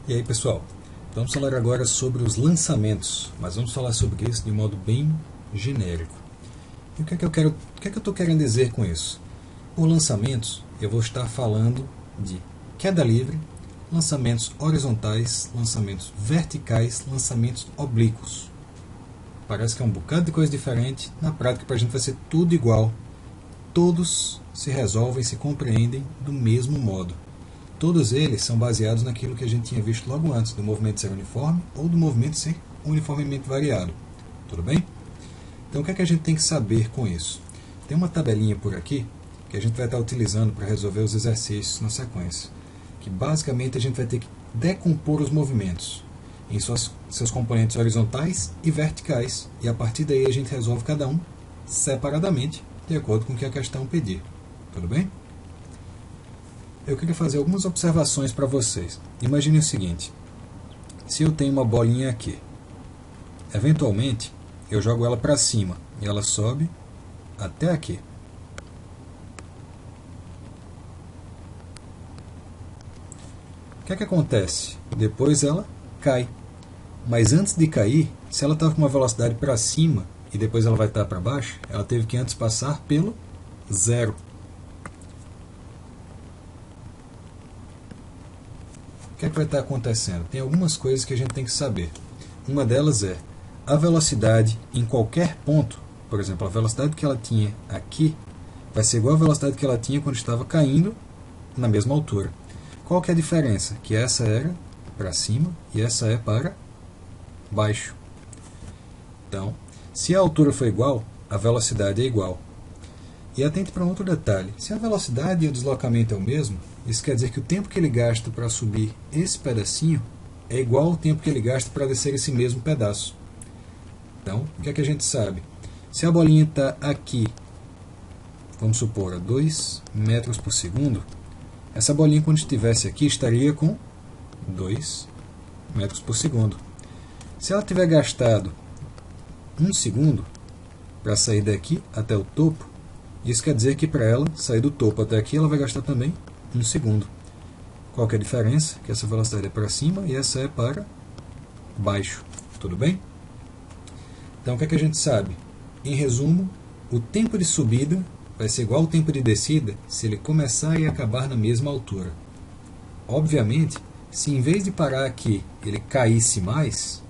E aí, pessoal, vamos falar agora sobre os lançamentos, mas vamos falar sobre isso de um modo bem genérico. E o que é que eu estou querendo dizer com isso? Por lançamentos, eu vou estar falando de queda livre, lançamentos horizontais, lançamentos verticais, lançamentos oblíquos. Parece que é um bocado de coisa diferente, na prática para a gente vai ser tudo igual. Todos se resolvem, se compreendem do mesmo modo. Todos eles são baseados naquilo que a gente tinha visto logo antes, do movimento ser uniforme ou do movimento ser uniformemente variado. Tudo bem? Então o que é que a gente tem que saber com isso? Tem uma tabelinha por aqui que a gente vai estar utilizando para resolver os exercícios na sequência. Que basicamente a gente vai ter que decompor os movimentos em seus componentes horizontais e verticais. E a partir daí a gente resolve cada um separadamente, de acordo com o que a questão pedir. Tudo bem? Eu queria fazer algumas observações para vocês. Imagine o seguinte: se eu tenho uma bolinha aqui, eventualmente eu jogo ela para cima e ela sobe até aqui. O que é que acontece? Depois ela cai. Mas antes de cair, se ela estava com uma velocidade para cima e depois ela vai estar para baixo, ela teve que antes passar pelo zero. O que é que vai estar acontecendo? Tem algumas coisas que a gente tem que saber. Uma delas é a velocidade em qualquer ponto. Por exemplo, a velocidade que ela tinha aqui vai ser igual à velocidade que ela tinha quando estava caindo na mesma altura. Qual que é a diferença? Que essa era para cima e essa é para baixo. Então, se a altura for igual, a velocidade é igual. E atente para um outro detalhe: se a velocidade e o deslocamento é o mesmo, isso quer dizer que o tempo que ele gasta para subir esse pedacinho é igual ao tempo que ele gasta para descer esse mesmo pedaço. Então, o que é que a gente sabe? Se a bolinha está aqui, vamos supor, a 2 metros por segundo, essa bolinha, quando estivesse aqui, estaria com 2 metros por segundo. Se ela tiver gastado 1 segundo para sair daqui até o topo, isso quer dizer que para ela sair do topo até aqui, ela vai gastar também 1 segundo. Qual que é a diferença? Que essa velocidade é para cima e essa é para baixo. Tudo bem? Então o que é que a gente sabe? Em resumo, o tempo de subida vai ser igual ao tempo de descida se ele começar e acabar na mesma altura. Obviamente, se em vez de parar aqui ele caísse mais,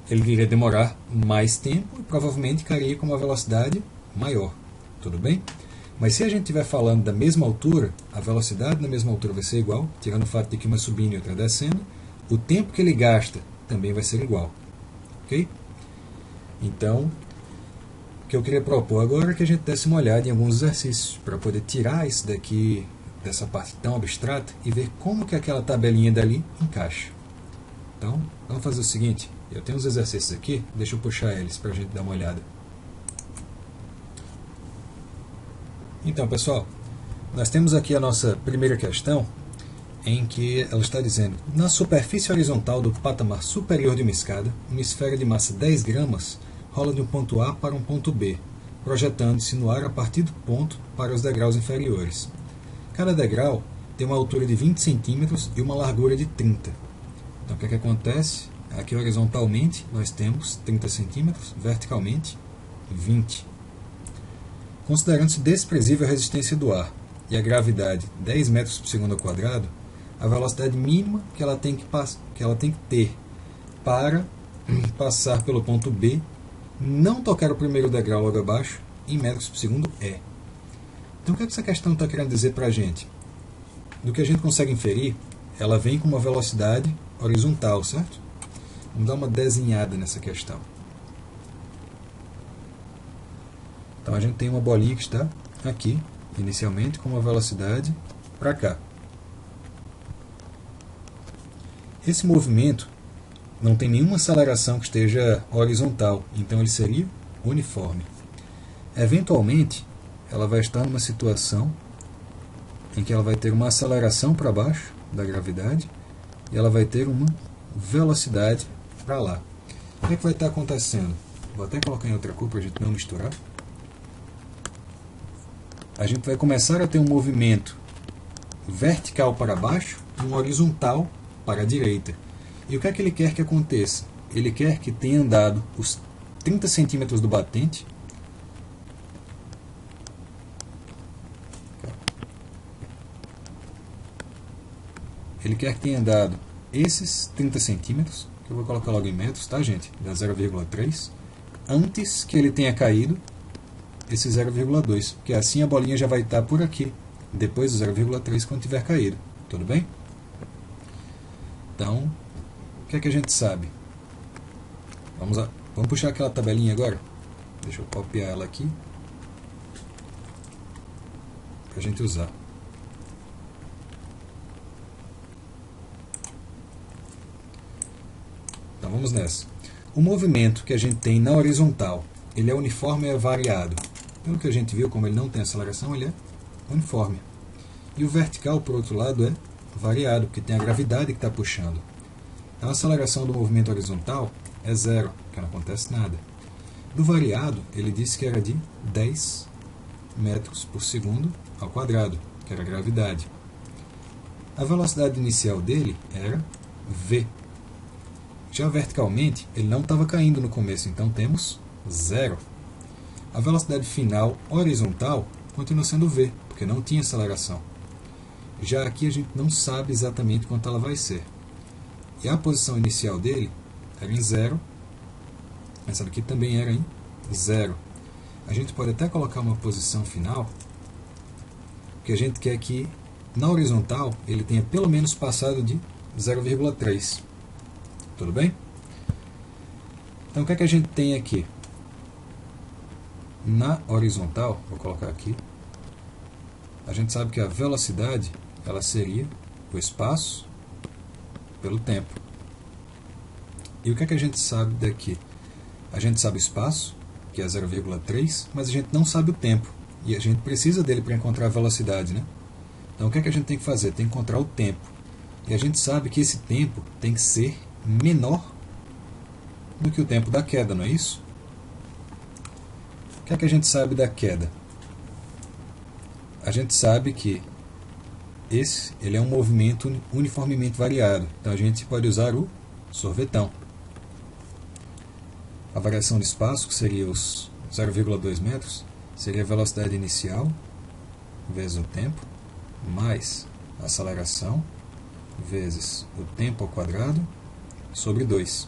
ele iria demorar mais tempo e provavelmente cairia com uma velocidade maior. Tudo bem? Mas se a gente estiver falando da mesma altura, a velocidade na mesma altura vai ser igual, tirando o fato de que uma subindo e outra descendo, o tempo que ele gasta também vai ser igual. Ok? Então, o que eu queria propor agora é que a gente desse uma olhada em alguns exercícios para poder tirar isso daqui, dessa parte tão abstrata, e ver como que aquela tabelinha dali encaixa. Então, vamos fazer o seguinte: eu tenho uns exercícios aqui, deixa eu puxar eles para a gente dar uma olhada. Então, pessoal, nós temos aqui a nossa primeira questão, em que ela está dizendo: na superfície horizontal do patamar superior de uma escada, uma esfera de massa 10 gramas rola de um ponto A para um ponto B, projetando-se no ar a partir do ponto para os degraus inferiores. Cada degrau tem uma altura de 20 centímetros e uma largura de 30. Então, o que é que acontece? Aqui horizontalmente nós temos 30 centímetros, verticalmente 20. Considerando-se desprezível a resistência do ar e a gravidade 10 metros por segundo ao quadrado, a velocidade mínima que ela tem que ter para passar pelo ponto B, não tocar o primeiro degrau logo abaixo, em metros por segundo é. Então o que essa questão está querendo dizer para a gente? Do que a gente consegue inferir, ela vem com uma velocidade horizontal, certo? Vamos dar uma desenhada nessa questão. Então a gente tem uma bolinha que está aqui, inicialmente, com uma velocidade para cá. Esse movimento não tem nenhuma aceleração que esteja horizontal, então ele seria uniforme. Eventualmente, ela vai estar numa situação em que ela vai ter uma aceleração para baixo da gravidade e ela vai ter uma velocidade para lá. O que é que vai estar acontecendo? Vou até colocar em outra cor para a gente não misturar. A gente vai começar a ter um movimento vertical para baixo e um horizontal para a direita. E o que é que ele quer que aconteça? Ele quer que tenha andado os 30 centímetros do batente. Ele quer que tenha andado esses 30 centímetros, que eu vou colocar logo em metros, tá, gente? Da 0,3, antes que ele tenha caído esse 0,2, porque assim a bolinha já vai estar por aqui, depois do 0,3 quando tiver caído. Tudo bem? Então, o que é que a gente sabe? Vamos puxar aquela tabelinha agora? Deixa eu copiar ela aqui, para a gente usar. Então vamos nessa. O movimento que a gente tem na horizontal, ele é uniforme ou é variado? Pelo que a gente viu, como ele não tem aceleração, ele é uniforme. E o vertical, por outro lado, é variado, porque tem a gravidade que está puxando. Então a aceleração do movimento horizontal é zero, porque não acontece nada. Do variado, ele disse que era de 10 metros por segundo ao quadrado, que era a gravidade. A velocidade inicial dele era v. Já verticalmente, ele não estava caindo no começo, então temos zero. A velocidade final horizontal continua sendo v, porque não tinha aceleração. Já aqui a gente não sabe exatamente quanto ela vai ser. E a posição inicial dele era em zero, essa daqui também era em zero. A gente pode até colocar uma posição final, porque a gente quer que na horizontal ele tenha pelo menos passado de 0,3. Tudo bem? Então o que é que a gente tem aqui? Na horizontal, vou colocar aqui, a gente sabe que a velocidade ela seria o espaço pelo tempo. E o que é que a gente sabe daqui? A gente sabe o espaço, que é 0,3, mas a gente não sabe o tempo. E a gente precisa dele para encontrar a velocidade, né? Então o que é que a gente tem que fazer? Tem que encontrar o tempo. E a gente sabe que esse tempo tem que ser menor do que o tempo da queda, não é isso? O que é que a gente sabe da queda? A gente sabe que ele é um movimento uniformemente variado. Então a gente pode usar o sorvetão. A variação de espaço, que seria os 0,2 metros, seria a velocidade inicial vezes o tempo, mais a aceleração vezes o tempo ao quadrado, sobre 2.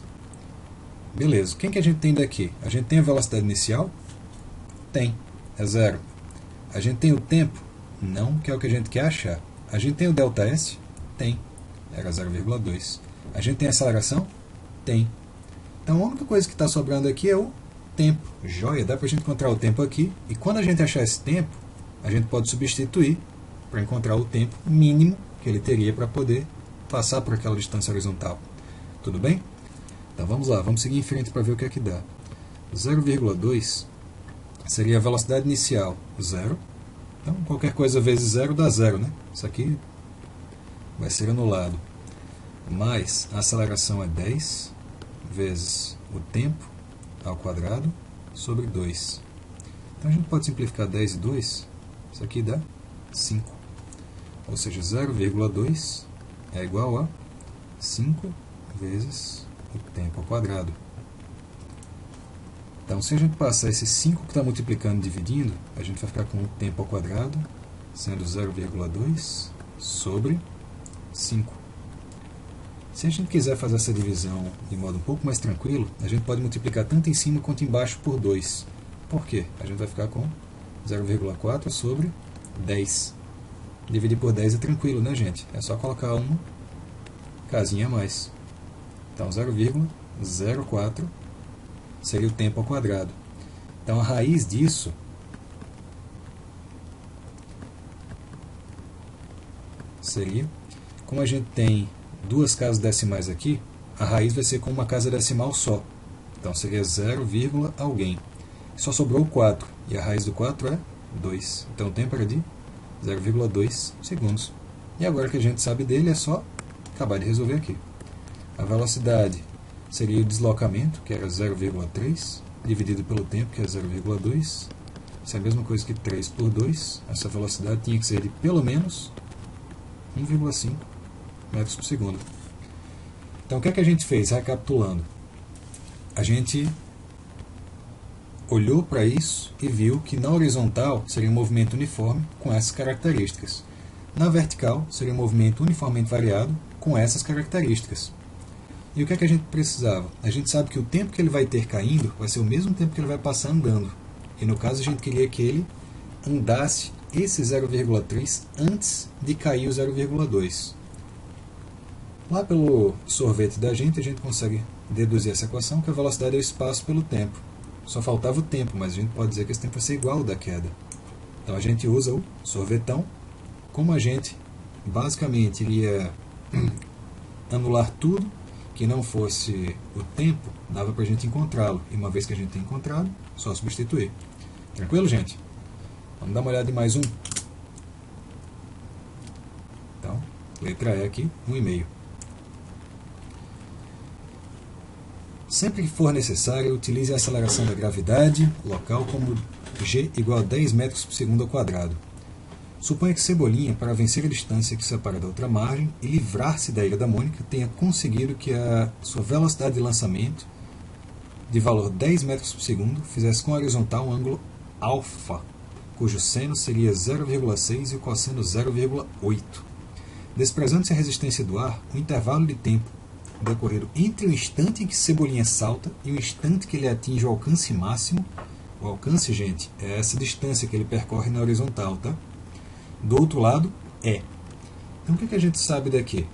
Beleza, quem que a gente tem daqui? A gente tem a velocidade inicial? Tem, é zero. A gente tem o tempo? Não, que é o que a gente quer achar. A gente tem o ΔS? Tem, era 0,2. A gente tem a aceleração? Tem. Então a única coisa que está sobrando aqui é o tempo. Joia, dá para a gente encontrar o tempo aqui. E quando a gente achar esse tempo, a gente pode substituir para encontrar o tempo mínimo que ele teria para poder passar por aquela distância horizontal. Tudo bem? Então vamos lá, vamos seguir em frente para ver o que é que dá. 0,2 seria a velocidade inicial, 0. Então qualquer coisa vezes 0 dá 0, né? Isso aqui vai ser anulado. Mais a aceleração é 10 vezes o tempo ao quadrado sobre 2. Então a gente pode simplificar 10 e 2, isso aqui dá 5. Ou seja, 0,2 é igual a 5 vezes o tempo ao quadrado. Então, se a gente passar esse 5 que está multiplicando e dividindo, a gente vai ficar com o tempo ao quadrado, sendo 0,2 sobre 5. Se a gente quiser fazer essa divisão de modo um pouco mais tranquilo, a gente pode multiplicar tanto em cima quanto embaixo por 2. Por quê? A gente vai ficar com 0,4 sobre 10. Dividir por 10 é tranquilo, né, gente? É só colocar uma casinha a mais. Então, 0,04 seria o tempo ao quadrado. Então, a raiz disso seria, como a gente tem duas casas decimais aqui, a raiz vai ser com uma casa decimal só. Então, seria 0, alguém. Só sobrou o 4, e a raiz do 4 é 2. Então, o tempo era de 0,2 segundos. E agora que a gente sabe dele, é só acabar de resolver aqui. A velocidade seria o deslocamento, que era 0,3, dividido pelo tempo, que é 0,2. Isso é a mesma coisa que 3 por 2. Essa velocidade tinha que ser de pelo menos 1,5 metros por segundo. Então o que é que a gente fez? Recapitulando. A gente olhou para isso e viu que na horizontal seria um movimento uniforme com essas características. Na vertical seria um movimento uniformemente variado com essas características. E o que é que a gente precisava? A gente sabe que o tempo que ele vai ter caindo vai ser o mesmo tempo que ele vai passar andando. E no caso a gente queria que ele andasse esse 0,3 antes de cair o 0,2. Lá pelo sorvete da gente, a gente consegue deduzir essa equação, que a velocidade é o espaço pelo tempo. Só faltava o tempo, mas a gente pode dizer que esse tempo vai ser igual ao da queda. Então a gente usa o sorvetão. Como a gente basicamente iria anular tudo que não fosse o tempo, dava para a gente encontrá-lo. E uma vez que a gente tem encontrado, só substituir. Tranquilo, gente? Vamos dar uma olhada em mais um. Então, letra E aqui, 1,5. Sempre que for necessário, utilize a aceleração da gravidade local como g igual a 10 metros por segundo ao quadrado. Suponha que Cebolinha, para vencer a distância que separa da outra margem e livrar-se da Ilha da Mônica, tenha conseguido que a sua velocidade de lançamento, de valor 10 metros por segundo, fizesse com a horizontal um ângulo alfa, cujo seno seria 0,6 e o cosseno 0,8. Desprezando-se a resistência do ar, o intervalo de tempo decorrido entre o instante em que Cebolinha salta e o instante que ele atinge o alcance máximo. O alcance, gente, é essa distância que ele percorre na horizontal, tá? Do outro lado, é. Então o que a gente sabe daqui?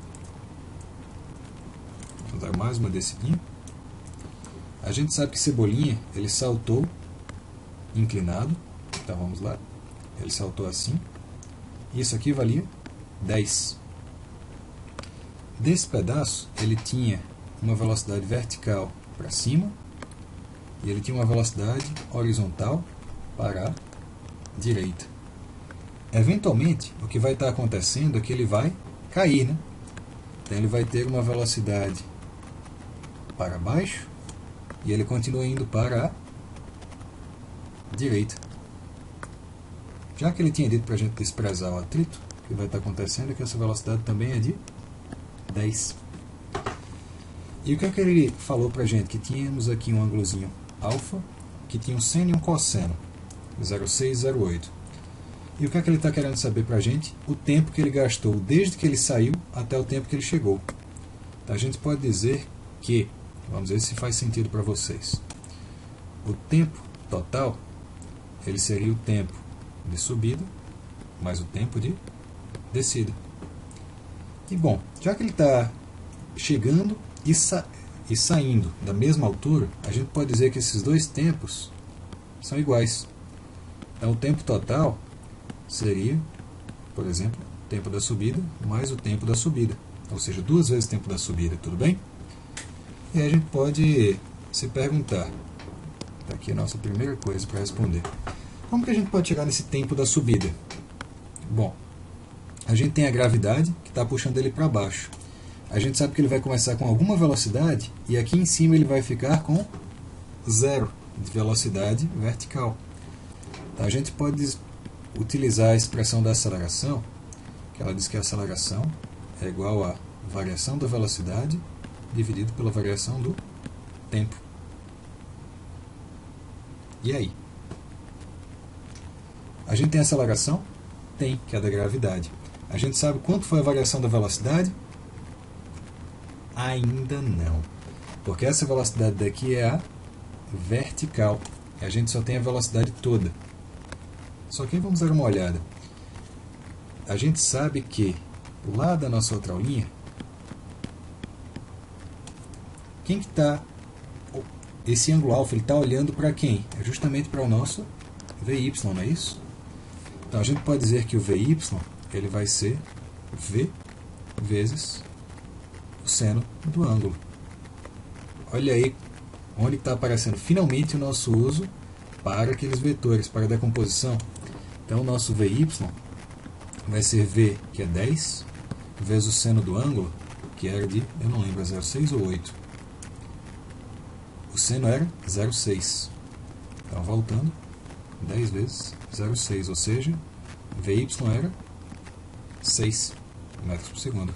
Vou dar mais uma descidinha. A gente sabe que Cebolinha, ele saltou inclinado. Então vamos lá. Ele saltou assim. Isso aqui valia 10. Desse pedaço, ele tinha uma velocidade vertical para cima e ele tinha uma velocidade horizontal para a direita. Eventualmente, o que vai estar acontecendo é que ele vai cair, né? Então ele vai ter uma velocidade para baixo e ele continua indo para a direita. Já que ele tinha dito para a gente desprezar o atrito, o que vai estar acontecendo é que essa velocidade também é de 10. E o que é que ele falou para a gente? Que tínhamos aqui um ângulozinho alfa, que tinha um seno e um cosseno, 0,6 e 0,8. E o que é que ele está querendo saber para a gente? O tempo que ele gastou desde que ele saiu até o tempo que ele chegou. Então a gente pode dizer que, vamos ver se faz sentido para vocês, o tempo total, ele seria o tempo de subida mais o tempo de descida. E bom, já que ele está chegando e saindo da mesma altura, a gente pode dizer que esses dois tempos são iguais. Então o tempo total seria, por exemplo, o tempo da subida mais o tempo da subida. Ou seja, 2 vezes o tempo da subida, tudo bem? E aí a gente pode se perguntar, está aqui a nossa primeira coisa para responder. Como que a gente pode chegar nesse tempo da subida? Bom, a gente tem a gravidade que está puxando ele para baixo. A gente sabe que ele vai começar com alguma velocidade e aqui em cima ele vai ficar com 0 de velocidade vertical. Então a gente pode utilizar a expressão da aceleração, que ela diz que a aceleração é igual a variação da velocidade dividido pela variação do tempo. E aí? A gente tem a aceleração? Tem, que é da gravidade. A gente sabe quanto foi a variação da velocidade? Ainda não. Porque essa velocidade daqui é a vertical. E a gente só tem a velocidade toda. Só que vamos dar uma olhada. A gente sabe que lá da nossa outra aulinha, quem que está... Esse ângulo alfa está olhando para quem? É justamente para o nosso VY, não é isso? Então a gente pode dizer que o VY ele vai ser V vezes o seno do ângulo. Olha aí onde está aparecendo finalmente o nosso uso para aqueles vetores, para a decomposição. Então o nosso VY vai ser V, que é 10, vezes o seno do ângulo, que era de, eu não lembro, 0,6 ou 8. O seno era 0,6. Então voltando, 10 vezes 0,6, ou seja, VY era 6 metros por segundo.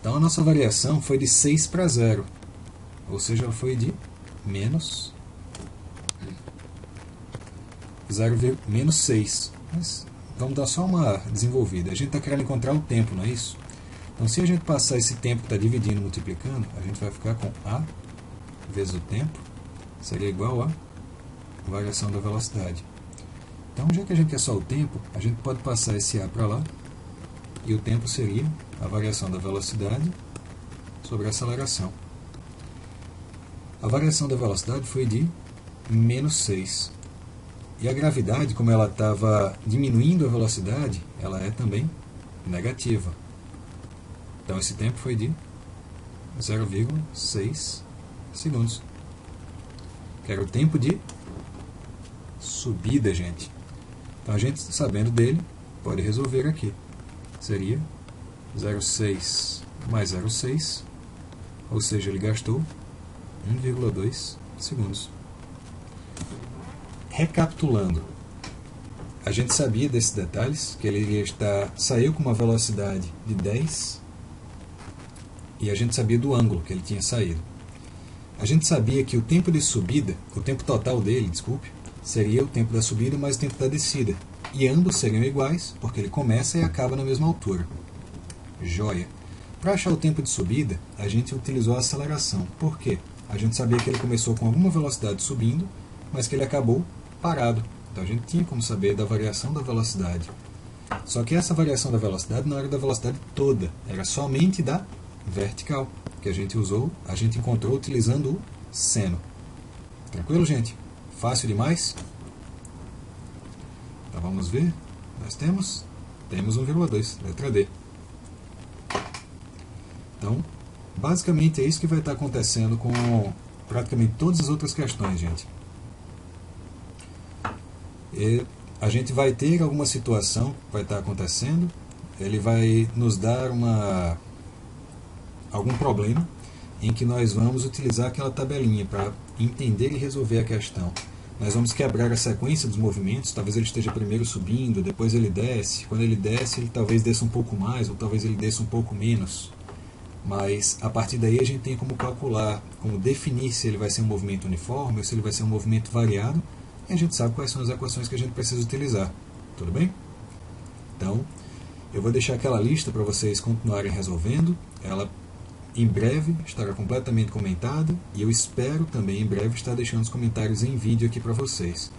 Então a nossa variação foi de 6 para 0, ou seja, ela foi de menos 6. Mas vamos dar só uma desenvolvida. A gente está querendo encontrar o tempo, não é isso? Então, se a gente passar esse tempo que está dividindo, multiplicando, a gente vai ficar com A vezes o tempo, seria igual a variação da velocidade. Então, já que a gente quer só o tempo, a gente pode passar esse A para lá, e o tempo seria a variação da velocidade sobre a aceleração. A variação da velocidade foi de menos 6. E a gravidade, como ela estava diminuindo a velocidade, ela é também negativa. Então esse tempo foi de 0,6 segundos. Que era o tempo de subida, gente. Então a gente, sabendo dele, pode resolver aqui. Seria 0,6 mais 0,6, ou seja, ele gastou 1,2 segundos. Recapitulando, a gente sabia desses detalhes, que ele iria saiu com uma velocidade de 10, e a gente sabia do ângulo que ele tinha saído. A gente sabia que o tempo de subida, o tempo total dele, desculpe, seria o tempo da subida mais o tempo da descida, e ambos seriam iguais, porque ele começa e acaba na mesma altura. Joia! Para achar o tempo de subida, a gente utilizou a aceleração. Por quê? A gente sabia que ele começou com alguma velocidade subindo, mas que ele acabou parado. Então a gente tinha como saber da variação da velocidade. Só que essa variação da velocidade não era da velocidade toda, era somente da vertical, que a gente encontrou utilizando o seno. Tranquilo, gente? Fácil demais? Então vamos ver. Nós temos 1,2, letra D. Então, basicamente é isso que vai estar acontecendo com praticamente todas as outras questões, gente. E a gente vai ter alguma situação que vai estar acontecendo, ele vai nos dar algum problema em que nós vamos utilizar aquela tabelinha para entender e resolver a questão. Nós vamos quebrar a sequência dos movimentos, talvez ele esteja primeiro subindo, depois ele desce. Quando ele desce, ele talvez desça um pouco mais, ou talvez ele desça um pouco menos. Mas a partir daí a gente tem como calcular, como definir se ele vai ser um movimento uniforme ou se ele vai ser um movimento variado, e a gente sabe quais são as equações que a gente precisa utilizar. Tudo bem? Então, eu vou deixar aquela lista para vocês continuarem resolvendo. Ela em breve estará completamente comentada, e eu espero também em breve estar deixando os comentários em vídeo aqui para vocês.